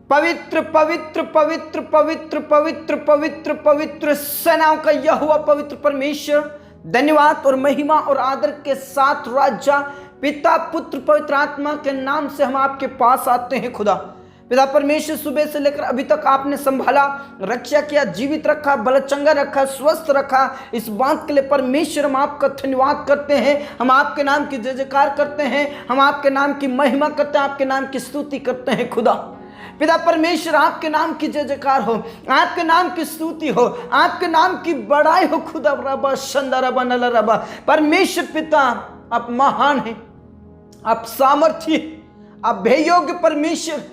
पवित्र पवित्र पवित्र पवित्र पवित्र पवित्र पवित्र सेनाओं का यहोवा पवित्र परमेश्वर, धन्यवाद और महिमा और आदर के साथ राजा पिता पुत्र पवित्र आत्मा के नाम से हम आपके पास आते हैं। खुदा पिता परमेश्वर, सुबह से लेकर अभी तक आपने संभाला, रक्षा किया, जीवित रखा, बल चंगा रखा, स्वस्थ रखा। इस बात के लिए परमेश्वर हम आपका धन्यवाद करते हैं। हम आपके नाम की जय जयकार करते हैं, हम आपके नाम की महिमा करते हैं, आपके नाम की स्तुति करते हैं। खुदा पिता परमेश्वर, आपके नाम की जय जयकार हो, आपके नाम की स्तुति हो, आपके नाम की बड़ाई हो। खुदा रबा शंदा रबा नला रबा। परमेश्वर पिता, आप महान हैं, आप सामर्थ्य, आप भययोग्य परमेश्वर,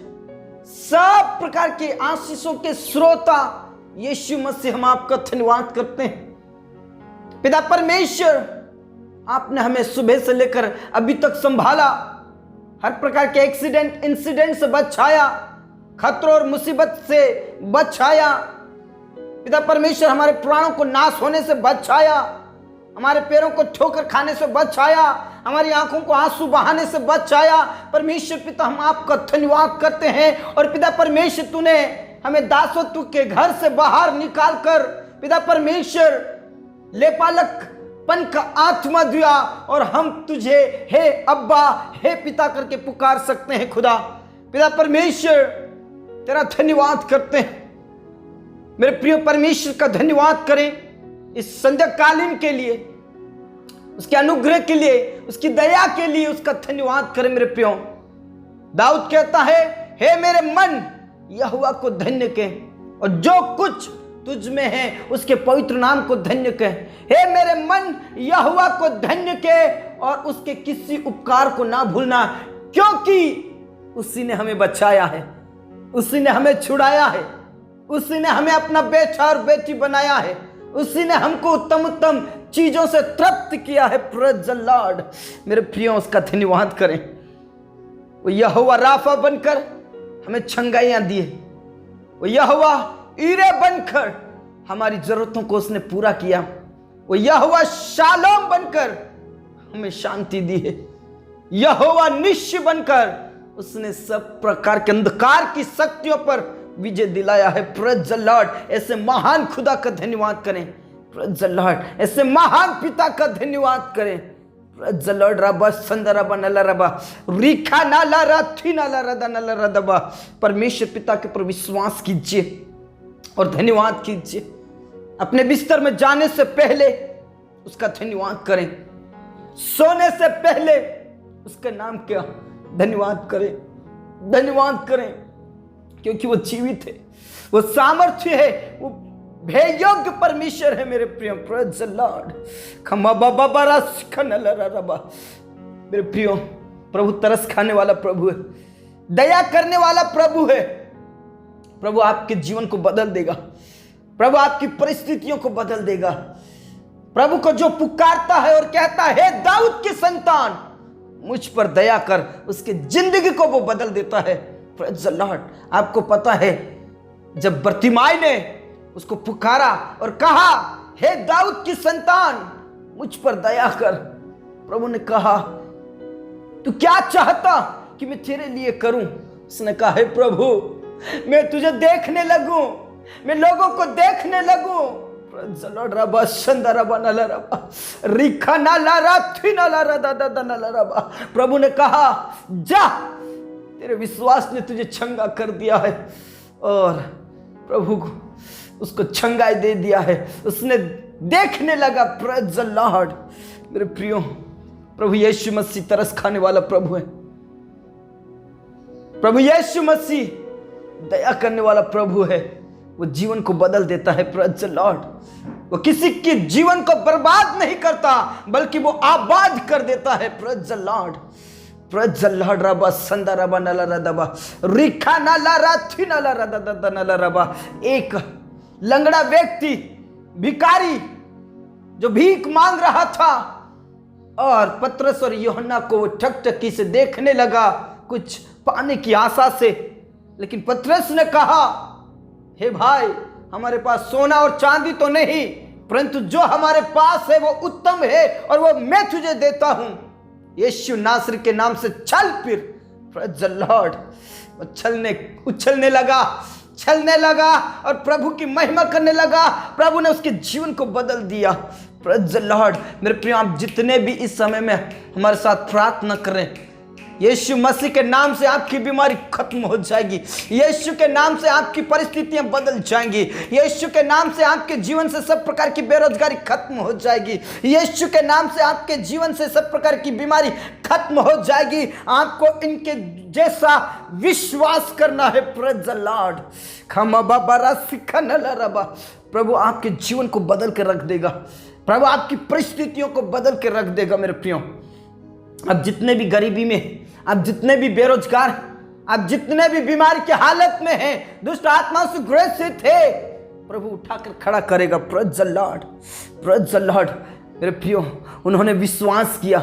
सब प्रकार के आशीषों के श्रोता यीशु मसीह, हम आपका धन्यवाद करते हैं। पिता परमेश्वर, आपने हमें सुबह से लेकर अभी तक संभाला, हर प्रकार के एक्सीडेंट इंसिडेंट से बचाया, खतरों और मुसीबत से बचाया। पिता परमेश्वर, हमारे प्राणों को नाश होने से बचाया, हमारे पैरों को ठोकर खाने से बचाया, हमारी आंखों को आंसू बहाने से बचाया। परमेश्वर पिता, हम आपका धन्यवाद करते हैं। और पिता परमेश्वर, तूने हमें दासत्व के घर से बाहर निकाल कर पिता परमेश्वर लेपालकपन का आत्मा दिया, और हम तुझे हे अब्बा, हे पिता करके पुकार सकते हैं। खुदा पिता परमेश्वर, तेरा धन्यवाद करते हैं। मेरे प्रिय परमेश्वर का धन्यवाद करें इस संध्याकालीन के लिए, उसके अनुग्रह के लिए, उसकी दया के लिए उसका धन्यवाद करें। मेरे प्रियो, दाऊद कहता है, हे मेरे मन यहोवा को धन्य कह, और जो कुछ तुझ में है उसके पवित्र नाम को धन्य कह। हे मेरे मन यहोवा को धन्य कह, और उसके किसी उपकार को ना भूलना, क्योंकि उसी ने हमें बचाया है, उसी ने हमें छुड़ाया है, उसी ने हमें अपना बेटा और बेटी बनाया है, उसी ने हमको उत्तम उत्तम चीजों से तृप्त किया है। Praise the Lord. मेरे प्रियो, उसका धन्यवाद करें। वो यहोवा राफा बनकर हमें छंगाइयां दिए, वो यहोवा ईरे बनकर हमारी जरूरतों को उसने पूरा किया, वो यहोवा शालोम बनकर हमें शांति दी है, यहोवा निश्चय बनकर उसने सब प्रकार के अंधकार की शक्तियों पर विजय दिलाया है। Praise the Lord. ऐसे महान खुदा का धन्यवाद करें। Praise the Lord. ऐसे महान पिता का धन्यवाद करें। Praise the Lord. रबा संदा रबा नला रबा रिखा नाला राथी नाला रदा नला रदबा। परमेश्वर पिता के ऊपर विश्वास कीजिए और धन्यवाद कीजिए। अपने बिस्तर में जाने से पहले उसका धन्यवाद करें, सोने से पहले उसका नाम क्या धन्यवाद करें, धन्यवाद करें, क्योंकि वो जीवित है, वो सामर्थ्य है, वो भययोग्य परमेश्वर है। मेरे प्रियो, प्रेज़ द लॉर्ड। खमा बाबा बरस खनलरा रबा। मेरे प्रियो, प्रभु तरस खाने वाला प्रभु है, दया करने वाला प्रभु है। प्रभु आपके जीवन को बदल देगा, प्रभु आपकी परिस्थितियों को बदल देगा। प्रभु को जो पुकारता है और कहता है, हे दाऊद की संतान, मुझ पर दया कर, उसकी जिंदगी को वो बदल देता है। Praise the Lord. आपको पता है, जब बर्तिमाई ने उसको पुकारा और कहा, हे दाऊद की संतान, मुझ पर दया कर, प्रभु ने कहा, तू क्या चाहता कि मैं तेरे लिए करूं? उसने कहा, हे प्रभु, मैं तुझे देखने लगूं, मैं लोगों को देखने लगूं। Praise the Lord. रबा संदा रबा नला रबा रिखा नाला राथी नाला रदा ददा नला रबा। प्रभु ने कहा, जा, तेरे विश्वास ने तुझे छंगा कर दिया है। और प्रभु को उसको छंगाई दे दिया है, उसने देखने लगा। Praise the Lord. मेरे प्रियो, प्रभु यीशु मसीह तरस खाने वाला प्रभु है। प्रभु यीशु मसीह दया करने वाला प्रभु है। वो जीवन को बदल देता है। Praise the Lord. वो किसी के जीवन को बर्बाद नहीं करता, बल्कि वो आबाद कर देता है। Praise the Lord. Praise the Lord. रबा संदा रबा नला रदबा रिखा नाला राथी नाला रदा नला रबा। एक लंगड़ा व्यक्ति, भिखारी, जो भीख मांग रहा था, और पतरस और यूहन्ना को वो ठकठकी से देखने लगा, कुछ पाने की आशा से। लेकिन पतरस ने कहा, हे भाई, हमारे पास सोना और चांदी तो नहीं, परंतु जो हमारे पास है वो उत्तम है, और वो मैं तुझे देता हूं। यीशु नासरी के नाम से चल फिर। Praise the Lord. और उछलने लगा और प्रभु की महिमा करने लगा। प्रभु ने उसके जीवन को बदल दिया। Praise the Lord. मेरे प्रिय, आप जितने भी इस समय में हमारे साथ प्रार्थना करें, यीशु मसीह के नाम से आपकी बीमारी खत्म हो जाएगी। यीशु के नाम से आपकी परिस्थितियां बदल जाएंगी। यीशु के नाम से आपके जीवन से सब प्रकार की बेरोजगारी खत्म हो जाएगी। यीशु के नाम से आपके जीवन से सब प्रकार की बीमारी खत्म हो जाएगी। आपको इनके जैसा विश्वास करना है। Praise the Lord. प्रभु आपके जीवन को बदल के रख देगा। प्रभु आपकी परिस्थितियों को बदल के रख देगा। मेरे प्रियो, अब जितने भी गरीबी में, आप जितने भी बेरोजगार, आप जितने भी बीमारी की हालत में हैं, दुष्ट आत्माओं से ग्रसित थे, प्रभु उठाकर खड़ा करेगा। Praise the Lord, praise the Lord. मेरे प्रियो, उन्होंने विश्वास किया,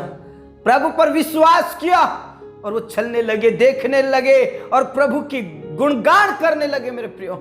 प्रभु पर विश्वास किया और वो चलने लगे, देखने लगे और प्रभु की गुणगान करने लगे। मेरे प्रियो,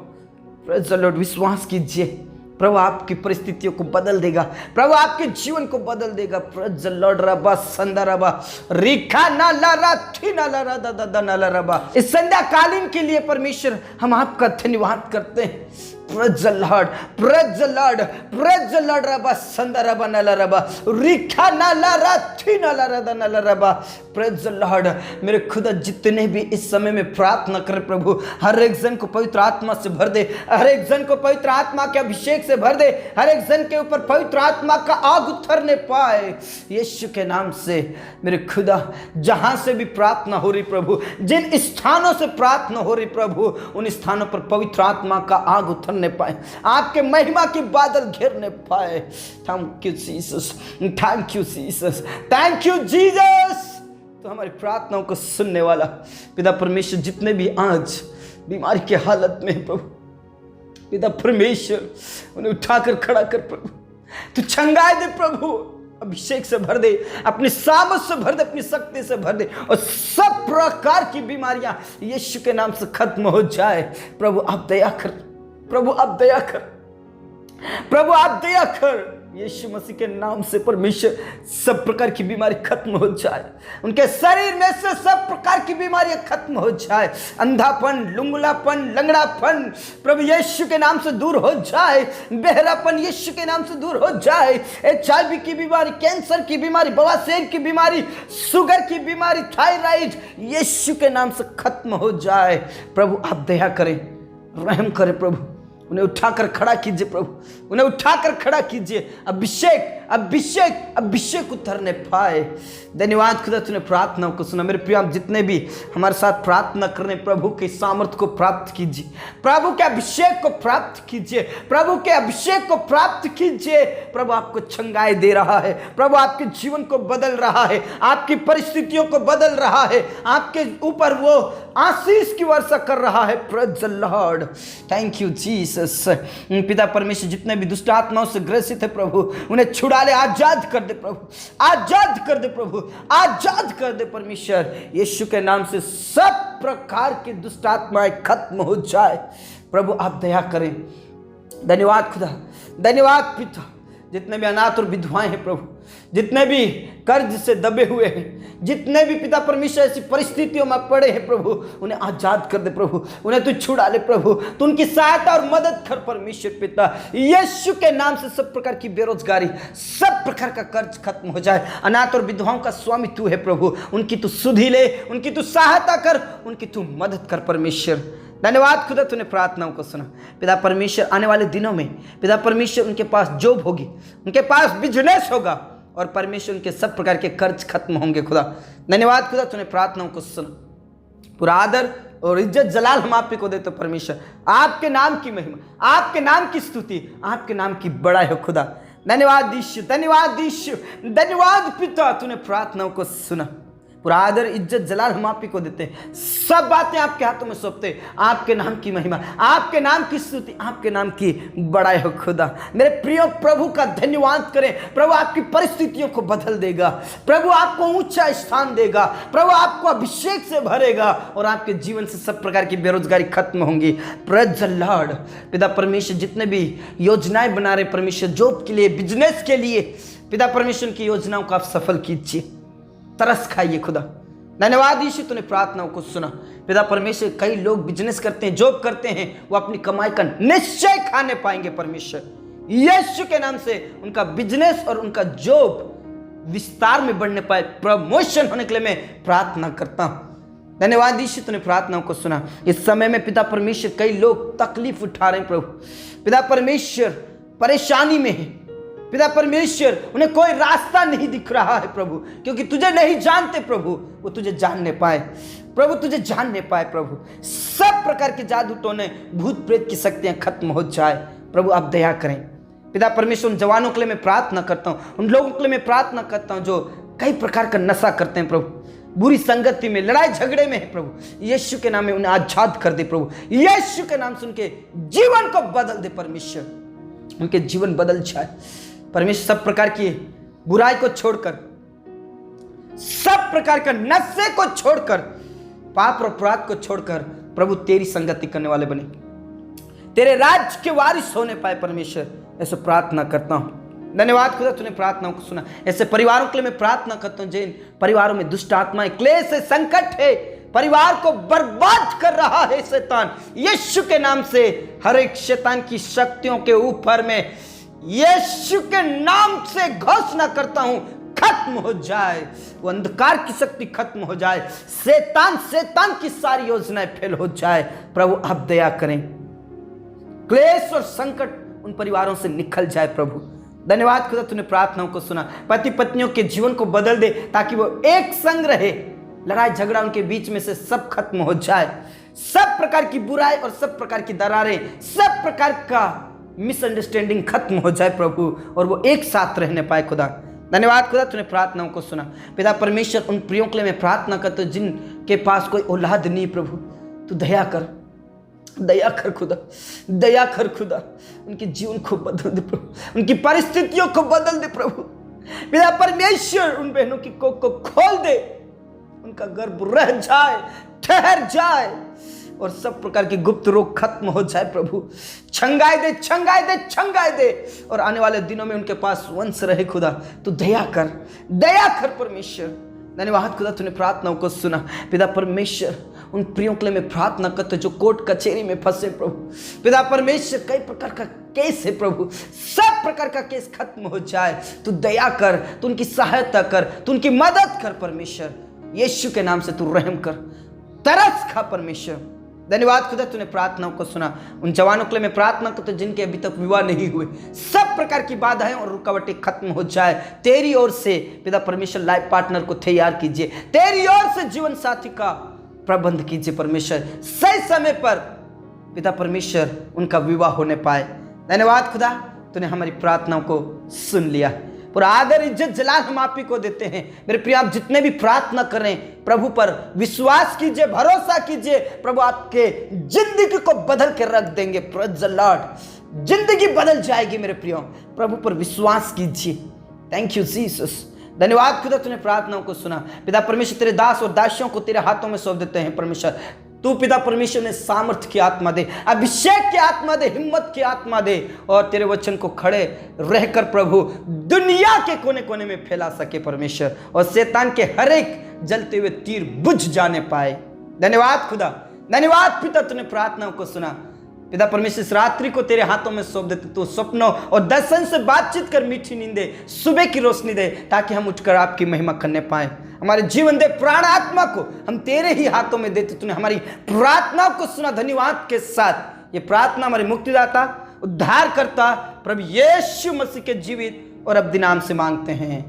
प्रेज़ द लॉर्ड। विश्वास कीजिए, प्रभु आपकी परिस्थितियों को बदल देगा। प्रभु आपके जीवन को बदल देगा। Praise the Lord. रबा संदा रबा रिखा ना ला रा थी ना ला रा दा दा दा ना ला रबा। इस संध्या कालीन के लिए परमेश्वर हम आपका धन्यवाद करते हैं। Praise the Lord, praise the Lord, praise the Lord. रबा संदा रबा ना ला रबा रिखा ना ला रा थी ना ला रा दा ना ला रबा। Praise the Lord. मेरे खुदा, जितने भी इस समय में प्रार्थना कर, प्रभु हर एक जन को पवित्र आत्मा से भर दे, हर एक जन को पवित्र आत्मा के अभिषेक से भर दे, हर एक जन के ऊपर पवित्र आत्मा का आग उतरने पाए यीशु के नाम से। मेरे खुदा, जहां से भी प्रार्थना हो रही प्रभु, जिन स्थानों से प्रार्थना हो रही प्रभु, उन स्थानों पर पवित्र आत्मा का आग उतरने पाए, आपके महिमा की बादल घेरने पाए। Thank you Jesus, thank you Jesus, thank you Jesus. तो हमारी प्रार्थनाओं को सुनने वाला पिता परमेश्वर, जितने भी आज बीमारी की हालत में प्रभु, पिता परमेश्वर उन्हें उठाकर खड़ा कर प्रभु, तू छंगाए दे प्रभु, अभिषेक से भर दे, अपनी सामर्थ से भर दे, अपनी शक्ति से भर दे और सब प्रकार की बीमारियां यीशु के नाम से खत्म हो जाए। प्रभु आप दया कर, प्रभु आप दया कर, प्रभु आप दया कर। यीशु मसीह के नाम से परमेश्वर सब प्रकार की बीमारी खत्म हो जाए, उनके शरीर में से सब प्रकार की बीमारियां खत्म हो जाए। अंधापन, लुंगलापन, लंगड़ापन प्रभु यीशु के नाम से दूर हो जाए। बहरापन यीशु के नाम से दूर हो जाए। HIV की बीमारी, कैंसर की बीमारी, बवासीर की बीमारी, शुगर की बीमारी, थायराइड यीशु के नाम से खत्म हो जाए। प्रभु आप दया करें, रहम करें प्रभु, उन्हें उठाकर खड़ा कीजिए प्रभु, उन्हें उठाकर खड़ा कीजिए। अभिषेक अभिषेक अभिषेक उतरने पाए। धन्यवाद खुदा, तूने प्रार्थनाओं को सुना। मेरे प्रिय, आप जितने भी हमारे साथ प्रार्थना कर रहे हैं, प्रभु के सामर्थ को प्राप्त कीजिए, प्रभु के अभिषेक को प्राप्त कीजिए, प्रभु के अभिषेक को प्राप्त कीजिए। प्रभु आपको छंगाए दे रहा है, प्रभु आपके जीवन को बदल रहा है, आपकी परिस्थितियों को बदल रहा है, आपके ऊपर वो आशीष की वर्षा कर रहा है। Praise the Lord, thank you Jesus. पिता परमेश्वर, जितने भी दुष्ट आत्माओं से ग्रसित है प्रभु, उन्हें छुड़ा ले, आजाद कर दे प्रभु, आजाद कर दे प्रभु, आजाद कर दे परमेश्वर। यीशु के नाम से सब प्रकार की दुष्ट आत्माएं खत्म हो जाए। प्रभु आप दया करें। धन्यवाद खुदा, धन्यवाद पिता। जितने भी अनाथ और विधवाएं हैं प्रभु, जितने भी कर्ज से दबे हुए हैं, जितने भी पिता परमेश्वर ऐसी परिस्थितियों में पड़े हैं प्रभु, उन्हें आजाद कर दे प्रभु, उन्हें तू छुड़ा ले प्रभु, तू उनकी सहायता और मदद कर परमेश्वर पिता। यीशु के नाम से सब प्रकार की बेरोजगारी, सब प्रकार का कर्ज खत्म हो जाए। अनाथ और विधवाओं का स्वामी तू है प्रभु, उनकी तू सुधि ले, उनकी तू सहायता कर, उनकी तू मदद कर परमेश्वर। धन्यवाद खुदा, तूने प्रार्थनाओं को सुना। पिता परमेश्वर, आने वाले दिनों में पिता परमेश्वर उनके पास जॉब होगी, उनके पास बिजनेस होगा और परमेश्वर उनके सब प्रकार के कर्ज खत्म होंगे। खुदा धन्यवाद खुदा, तूने प्रार्थनाओं को सुना। पूरा आदर और इज्जत जलाल हम आप ही को देते परमेश्वर। आपके नाम की महिमा, आपके नाम की स्तुति, आपके नाम की बड़ाई हो खुदा। धन्यवाद यीशु, धन्यवाद यीशु, धन्यवाद पिता, तूने प्रार्थनाओं को सुना। पूरा आदर इज्जत जलाल हम आप ही को देते हैं। सब बातें आपके हाथों में सौंपते हैं। आपके नाम की महिमा, आपके नाम की स्तुति, आपके नाम की बड़ाई हो खुदा। मेरे प्रिय प्रभु का धन्यवाद करें। प्रभु आपकी परिस्थितियों को बदल देगा, प्रभु आपको ऊंचा स्थान देगा, प्रभु आपको अभिषेक से भरेगा और आपके जीवन से सब प्रकार की बेरोजगारी खत्म होंगी। Praise the Lord. पिता परमेश्वर, जितने भी योजनाएं बना रहे परमेश्वर, जॉब के लिए, बिजनेस के लिए, पिता परमेश्वर की योजनाओं को आप सफल कीजिए। तरस खाइए खुदा। धन्यवाद यीशु, तूने प्रार्थनाओं को सुना। पिता परमेश्वर, कई लोग बिजनेस करते हैं, जॉब करते हैं, वो अपनी कमाई का निश्चय खाने पाएंगे परमेश्वर। यीशु के नाम से उनका बिजनेस और उनका जॉब विस्तार में बढ़ने पाए, प्रमोशन होने के लिए मैं प्रार्थना करता हूं। धन्यवाद यीशु, तूने प्रार्थनाओं को सुना। इस समय में पिता परमेश्वर, कई लोग तकलीफ उठा रहे हैं प्रभु। पिता परमेश्वर परेशानी में है पिता परमेश्वर, उन्हें कोई रास्ता नहीं दिख रहा है प्रभु, क्योंकि तुझे नहीं जानते प्रभु। वो तुझे जानने पाए प्रभु, तुझे जानने पाए प्रभु। सब प्रकार के जादू टोने, भूत प्रेत की शक्तियां खत्म हो जाए प्रभु। आप दया करें पिता परमेश्वर। उन जवानों के लिए मैं प्रार्थना करता हूं, उन लोगों के लिए मैं प्रार्थना करता हूं जो कई प्रकार का नशा करते हैं प्रभु, बुरी संगति में, लड़ाई झगड़े में है प्रभु। यीशु के नाम में उन्हें आजाद कर दे प्रभु। यीशु के नाम से उनके जीवन को बदल दे परमेश्वर, उनके जीवन बदल जाए परमेश्वर। सब प्रकार की बुराई को छोड़कर, सब प्रकार का नशे को छोड़कर, पाप और अपराध को छोड़कर प्रभु तेरी संगति करने वाले बने, तेरे राज्य के वारिस होने पाए परमेश्वर। ऐसे प्रार्थना करता हूं। धन्यवाद खुदा, तूने प्रार्थनाओं को सुना। ऐसे परिवारों के लिए मैं प्रार्थना करता हूं जिन परिवारों में दुष्ट आत्माएं, क्लेश है, संकट है, परिवार को बर्बाद कर रहा है शैतान। यीशु के नाम से हर एक शैतान की शक्तियों के ऊपर में यीशु के नाम से घोषणा करता हूं, खत्म हो जाए। वो अंधकार की शक्ति खत्म हो जाए, शैतान की सारी योजनाएं फेल हो जाए प्रभु। आप दया करें, क्लेश और संकट उन परिवारों से निकल जाए प्रभु। धन्यवाद खुदा, तूने प्रार्थनाओं को सुना। पति पत्नियों के जीवन को बदल दे ताकि वो एक संग रहे, लड़ाई झगड़ा उनके बीच में से सब खत्म हो जाए। सब प्रकार की बुराई और सब प्रकार की दरारें, सब प्रकार का मिसअंडरस्टैंडिंग खत्म हो जाए प्रभु, और वो एक साथ रहने पाए खुदा। धन्यवाद खुदा, तूने प्रार्थनाओं को सुना। पिता परमेश्वर, उन प्रियों के लिए मैं प्रार्थना करता हूं जिनके पास कोई औलाद नहीं प्रभु, तू दया कर, दया कर खुदा, दया कर खुदा। उनके जीवन को बदल दे प्रभु, उनकी परिस्थितियों को बदल दे प्रभु। पिता परमेश्वर, उन बहनों की कोख को खोल दे, उनका गर्भ रह जाए, ठहर जाए, और सब प्रकार की गुप्त रोग खत्म हो जाए प्रभु। छंगाए दे, छंगाए दे, छंगाए दे, और आने वाले दिनों में उनके पास वंश रहे खुदा। तू दया कर, दया कर परमेश्वर। धन्यवाद खुदा, तूने प्रार्थनाओं को सुना। पिता परमेश्वर, उन प्रियों के लिए मैं प्रार्थना करते जो कोर्ट कचहरी में फंसे प्रभु। पिता परमेश्वर, कई प्रकार का केस है प्रभु, सब प्रकार का केस खत्म हो जाए। तू दया कर, तू उनकी सहायता कर, तू उनकी मदद कर परमेश्वर। यीशु के नाम से तू रहम कर, तरस खा परमेश्वर। धन्यवाद खुदा, तूने प्रार्थनाओं को सुना। उन जवानों के लिए मैं प्रार्थना करता हूं जिनके अभी तक विवाह नहीं हुए, सब प्रकार की बाधाएं और रुकावटें खत्म हो जाए। तेरी ओर से पिता परमेश्वर लाइफ पार्टनर को तैयार कीजिए, तेरी ओर से जीवन साथी का प्रबंध कीजिए परमेश्वर। सही समय पर पिता परमेश्वर उनका विवाह होने पाए। धन्यवाद खुदा, तूने हमारी प्रार्थनाओं को सुन लिया। पूरा आदर इज्जत जलाल हम आप ही को देते हैं। मेरे प्रिय, आप जितने भी प्रार्थना कर रहे हैं प्रभु पर विश्वास कीजिए, भरोसा कीजिए, प्रभु आपके जिंदगी को बदल के रख देंगे। प्रेज़ द लॉर्ड, जिंदगी बदल जाएगी मेरे प्रियो। प्रभु पर विश्वास कीजिए। Thank you Jesus. धन्यवाद खुदा, तूने प्रार्थनाओं को सुना। पिता परमेश्वर, तेरे दास और दासियों को तेरे हाथों में सौंप देते हैं परमेश्वर। तू पिता परमेश्वर ने सामर्थ्य की आत्मा दे, अभिषेक की आत्मा दे, हिम्मत की आत्मा दे, और तेरे वचन को खड़े रहकर प्रभु दुनिया के कोने कोने में फैला सके परमेश्वर, और शैतान के हर एक जलते हुए तीर बुझ जाने पाए। धन्यवाद खुदा, धन्यवाद पिता, तूने प्रार्थनाओं को सुना। पिता परमेश्वर, इस रात्रि को तेरे हाथों में सौंप देते। तो स्वप्नों और दर्शन से बातचीत कर मीठी नींदे, सुबह की रोशनी दे, ताकि हम उठकर आपकी महिमा करने पाए। हमारे जीवन दे, प्राण आत्मा को हम तेरे ही हाथों में देते। तूने हमारी प्रार्थनाओं को सुना। धन्यवाद के साथ ये प्रार्थना हमारे मुक्तिदाता, उद्धारकर्ता प्रभु यीशु मसीह के जीवित और अब्दी नाम से मांगते हैं,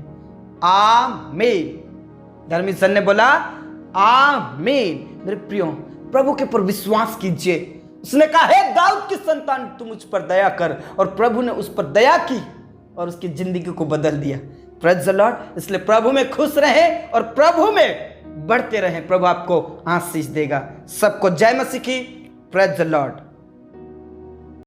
आमीन। धर्मी सन ने बोला आमीन। मेरे प्रियो, प्रभु के पर विश्वास कीजिए। उसने कहा, हे दाऊद की संतान, तू मुझ पर दया कर, और प्रभु ने उस पर दया की और उसकी जिंदगी को बदल दिया। Praise the Lord. इसलिए प्रभु में खुश रहें और प्रभु में बढ़ते रहें। प्रभु आपको आशीष देगा। सबको जय मसीह की। Praise the Lord.